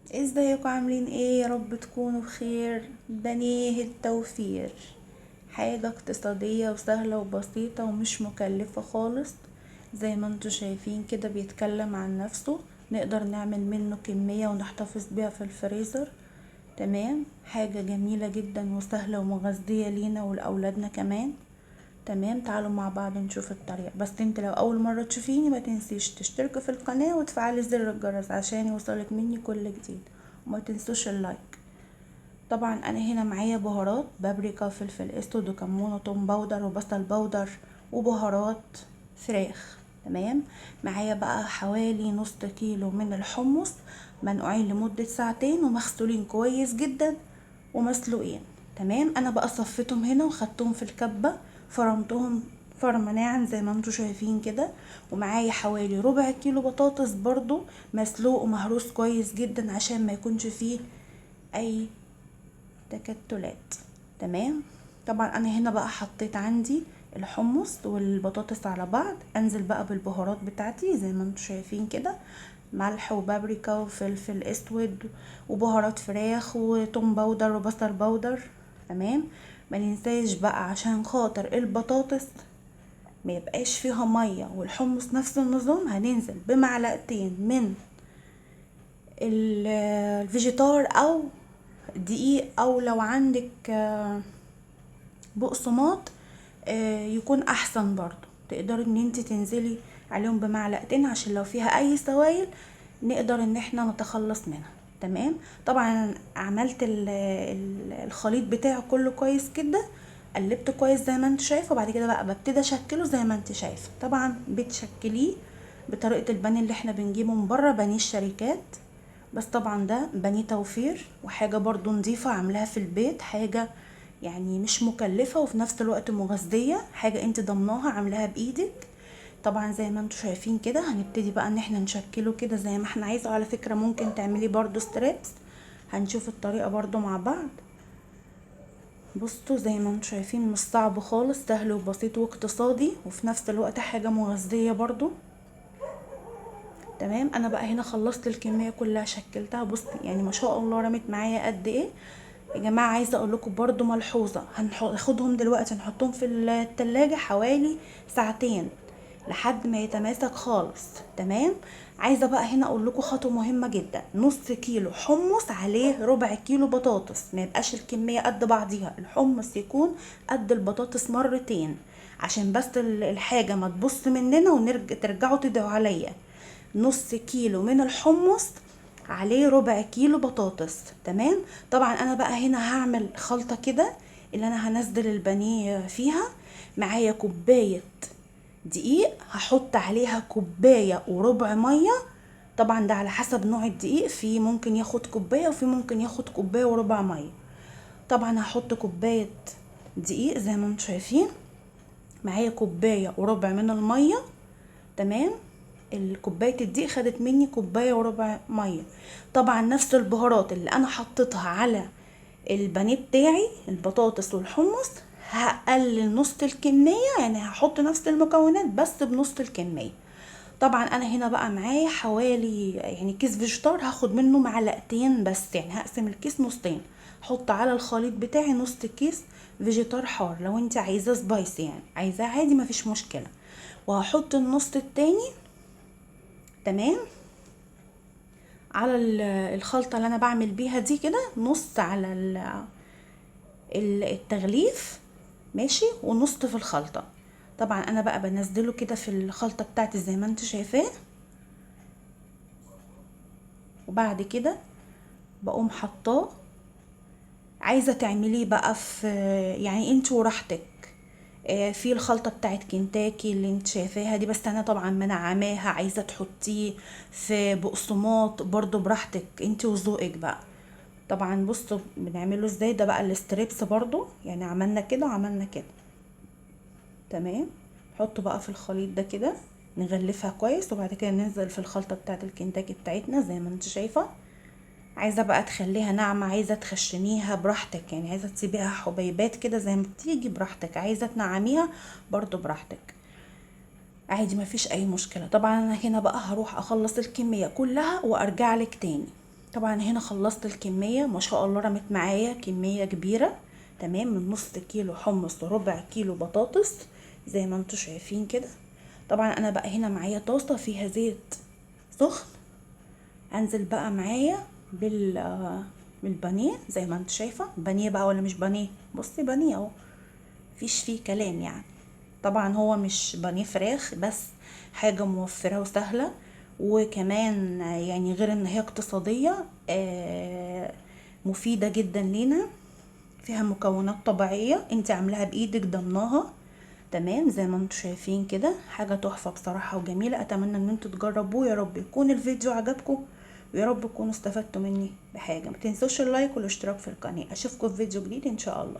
ازيكم عاملين ايه؟ يا رب تكونوا بخير. بنيه التوفير حاجة اقتصادية وسهلة وبسيطة ومش مكلفة خالص. زي ما انتوا شايفين كده بيتكلم عن نفسه. نقدر نعمل منه كمية ونحتفظ بيها في الفريزر. تمام، حاجة جميلة جدا وسهلة ومغذية لينا ولأولادنا كمان. تمام، تعالوا مع بعض نشوف الطريقة. بس انت لو اول مرة تشوفيني ما تنسيش تشتركي في القناة وتفعلي زر الجرس عشان يوصلك مني كل جديد، وما تنسوش اللايك. طبعا انا هنا معايا بهارات بابريكا وفلفل اسود وكمون وتوم باودر وبصل باودر وبهارات فراخ. تمام، معايا بقى حوالي نص كيلو من الحمص، منقوعين لمدة ساعتين ومغسولين كويس جدا ومسلوقين. تمام، انا بقى صفيتهم هنا وخدتهم في الكبة، فرمتهم فرمة ناعم زي ما انتوا شايفين كده. ومعايا حوالي ربع كيلو بطاطس برضو مسلوق ومهروس كويس جدا عشان ما يكونش فيه اي تكتلات. تمام، طبعا انا هنا بقى حطيت عندي الحمص والبطاطس على بعض، انزل بقى بالبهارات بتاعتي زي ما انتوا شايفين كده، ملح وبابريكا وفلفل اسود وبهارات فراخ وتوم باودر وبصل باودر. تمام، ما ننساش بقى عشان خاطر البطاطس ما يبقاش فيها ميه، والحمص نفس النظام، هننزل بمعلقتين من الفيجيتار او دقيق، او لو عندك بقسماط يكون احسن برضو. تقدري ان انت تنزلي عليهم بمعلقتين عشان لو فيها اي سوائل نقدر ان احنا نتخلص منها. تمام، طبعا أنا عملت الخليط بتاعه كله كويس كده، قلبته كويس زي ما انت شايفه. وبعد كده بقى ببتدي اشكله زي ما انت شايفه. طبعا بتشكليه بطريقه البانيه اللي احنا بنجيبه من بره، بانيه الشركات. بس طبعا ده بانيه توفير وحاجه برضو نظيفه عاملاها في البيت، حاجه يعني مش مكلفة وفي نفس الوقت مغذية، حاجة انت ضمناها عاملاها بايدك. طبعا زي ما انتوا شايفين كده هنبتدي بقى ان احنا نشكله كده زي ما احنا عايزه. على فكرة ممكن تعملي برضو ستريبس، هنشوف الطريقة برضو مع بعض. بصوا زي ما انتوا شايفين مش صعب خالص، سهل وبسيط واقتصادي وفي نفس الوقت حاجة مغذية برضو. تمام، انا بقى هنا خلصت الكميه كلها شكلتها. بص يعني ما شاء الله رمت معايا قد ايه. يا جماعه عايزه اقول لكم برضو ملحوظه، هناخدهم دلوقتي نحطهم في التلاجة حوالي ساعتين لحد ما يتماسك خالص. تمام، عايزه بقى هنا اقول لكم خطوه مهمه جدا. نص كيلو حمص عليه ربع كيلو بطاطس، ما يبقاش الكميه قد بعضيها، الحمص يكون قد البطاطس مرتين عشان بس الحاجه ما تبص مننا ترجعوا تدعوا عليا. نص كيلو من الحمص عليه ربع كيلو بطاطس. تمام، طبعا انا بقى هنا هعمل خلطة كده اللي انا هنزل البانيه فيها. معايا كوباية دقيق، هحط عليها كوباية وربع مية. طبعا ده على حسب نوع الدقيق، في ممكن ياخد كوباية وفي ممكن ياخد كوباية وربع مية. طبعا هحط كوباية دقيق زي ما انتم شايفين، معايا كوباية وربع من المية. تمام، الكوبايه الدقيق خدت مني كوبايه وربع ميه. طبعا نفس البهارات اللي انا حطيتها على البانيه بتاعي البطاطس والحمص هقلل نص الكميه، يعني هحط نفس المكونات بس بنص الكميه. طبعا انا هنا بقى معايا حوالي يعني كيس فيجيتار، هاخد منه معلقتين بس، يعني هقسم الكيس نصين. احط على الخليط بتاعي نص كيس فيجيتار حار، لو انت عايزاه سبايسي يعني عايزاه عادي مفيش مشكله. وهحط النص التاني. تمام، على الخلطة اللي انا بعمل بيها دي كده، نص على التغليف ماشي، ونص في الخلطة. طبعا انا بقى بنزله كده في الخلطة بتاعتي زي ما انت شايفاه. وبعد كده بقوم حطاه. عايزة تعمليه بقى في يعني انت وراحتك، في الخلطة بتاعت كنتاكي اللي انت شايفاها دي، بس انا طبعا منعماها. عايزة تحطيه في بقسماط برضو براحتك انت وذوقك بقى. طبعا بصوا بنعمله ازاي، ده بقى الستريبس برضو، يعني عملنا كده وعملنا كده. تمام، نحطه بقى في الخليط ده كده، نغلفها كويس وبعد كده ننزل في الخلطة بتاعت الكنتاكي بتاعتنا زي ما انت شايفة. عايزة بقى تخليها ناعمة، عايزة تخشنيها براحتك، يعني عايزة تسيبيها حبيبات كده زي ما بتيجي براحتك، عايزة تنعميها برضو براحتك عادي مفيش اي مشكلة. طبعا انا هنا بقى هروح اخلص الكمية كلها وارجع لك تاني. طبعا هنا خلصت الكمية، ما شاء الله رمت معايا كمية كبيرة. تمام، من نص كيلو حمص وربع كيلو بطاطس زي ما انتوا شايفين كده. طبعا انا بقى هنا معايا طاسة فيها زيت سخن، انزل بقى معايا بالبانيه زي ما انت شايفه. بانيه بقى ولا مش بانيه؟ بصي بانيه اهو، مفيش فيه كلام يعني. طبعا هو مش بانيه فراخ بس، حاجه موفره وسهله، وكمان يعني غير ان هي اقتصاديه مفيده جدا لينا، فيها مكونات طبيعيه انت عاملاها بايدك ضمناها. تمام، زي ما انتم شايفين كده، حاجة تحفة بصراحة وجميلة. اتمنى ان انتوا تجربوه، يا رب يكون الفيديو عجبكم، ويا رب تكونوا استفدتوا مني بحاجة. ما تنسوش اللايك والاشتراك في القناة. اشوفكم في فيديو جديد ان شاء الله.